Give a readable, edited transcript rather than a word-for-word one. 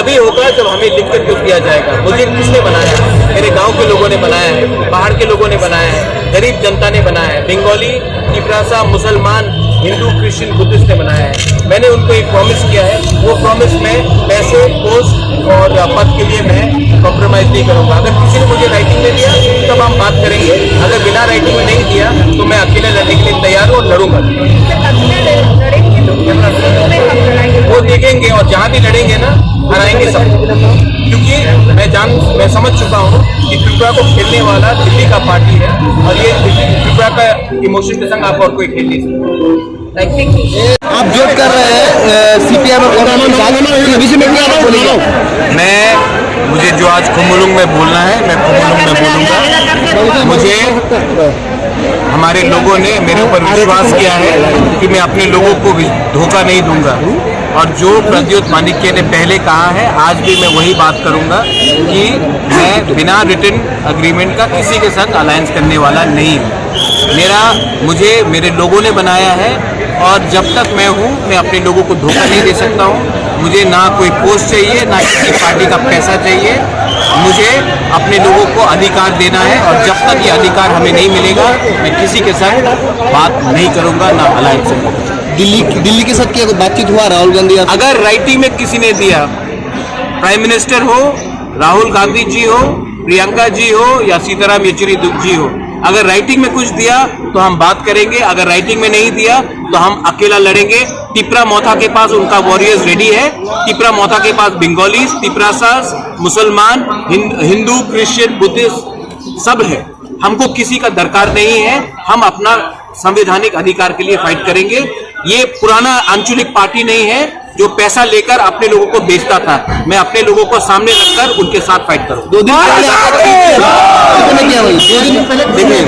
तभी होगा जब हमें लिख कर दिया जाएगा। मुझे किसने बनाया है? मेरे गांव के लोगों ने बनाया है, पहाड़ के लोगों ने बनाया है, गरीब जनता ने बनाया है, बंगाली, तिपरासा, मुसलमान, हिंदू, क्रिश्चियन, बुद्धिस्ट ने बनाया है। मैंने उनको एक प्रॉमिस किया है, वो प्रॉमिस में पैसे, पोस्ट और पद के लिए मैं कॉम्प्रोमाइज नहीं करूंगा। अगर किसी ने मुझे राइटिंग में दिया तब हम बात करेंगे, अगर बिना राइटिंग में नहीं दिया तो मैं अकेले लड़ने के लिए तैयार हूँ और लड़ूंगा। वो देखेंगे और जहाँ भी लड़ेंगे ना, हराएंगे सब, क्योंकि मैं समझ चुका हूँ कि त्रिपुरा को खेलने वाला दिल्ली का पार्टी है और ये त्रिपुरा का इमोशन के संग आप और कोई खेल नहीं सकते। आप जो कर रहे हैं सीपीएम और कांग्रेस मुझे जो आज खुमुलुंग में बोलना है मैं खुमुलुंग में बोलूँगा। मुझे हमारे लोगों ने मेरे ऊपर विश्वास किया है कि मैं अपने लोगों को धोखा नहीं दूंगा, और जो प्रद्योत माणिक्य ने पहले कहा है आज भी मैं वही बात करूंगा कि मैं बिना रिटन अग्रीमेंट का किसी के साथ अलायंस करने वाला नहीं हूँ। मुझे मेरे लोगों ने बनाया है और जब तक मैं हूँ मैं अपने लोगों को धोखा नहीं दे सकता हूँ। मुझे ना कोई पोस्ट चाहिए, ना किसी पार्टी का पैसा चाहिए, मुझे अपने लोगों को अधिकार देना है और जब तक ये अधिकार हमें नहीं मिलेगा मैं किसी के साथ बात नहीं करूंगा, ना अलायंस करूंगा। दिल्ली के साथ क्या बातचीत हुआ राहुल गांधी? अगर राइटिंग में किसी ने दिया, प्राइम मिनिस्टर हो, राहुल गांधी जी हो, प्रियंका जी हो या सीताराम येचुरी जी हो, अगर राइटिंग में कुछ दिया तो हम बात करेंगे, अगर राइटिंग में नहीं दिया तो हम अकेला लड़ेंगे। तिपरा मोथा के पास उनका वॉरियर्स रेडी है, तिपरा मोथा के पास बंगालीज, तिपरासास, मुसलमान, हिंदू, क्रिश्चियन, बुद्धिस्ट सब है। हमको किसी का दरकार नहीं है, हम अपना संवैधानिक अधिकार के लिए फाइट करेंगे। ये पुराना आंचलिक पार्टी नहीं है जो पैसा लेकर अपने लोगों को बेचता था। मैं अपने लोगों को सामने रखकर उनके साथ फाइट करूं। 2 दिन पहले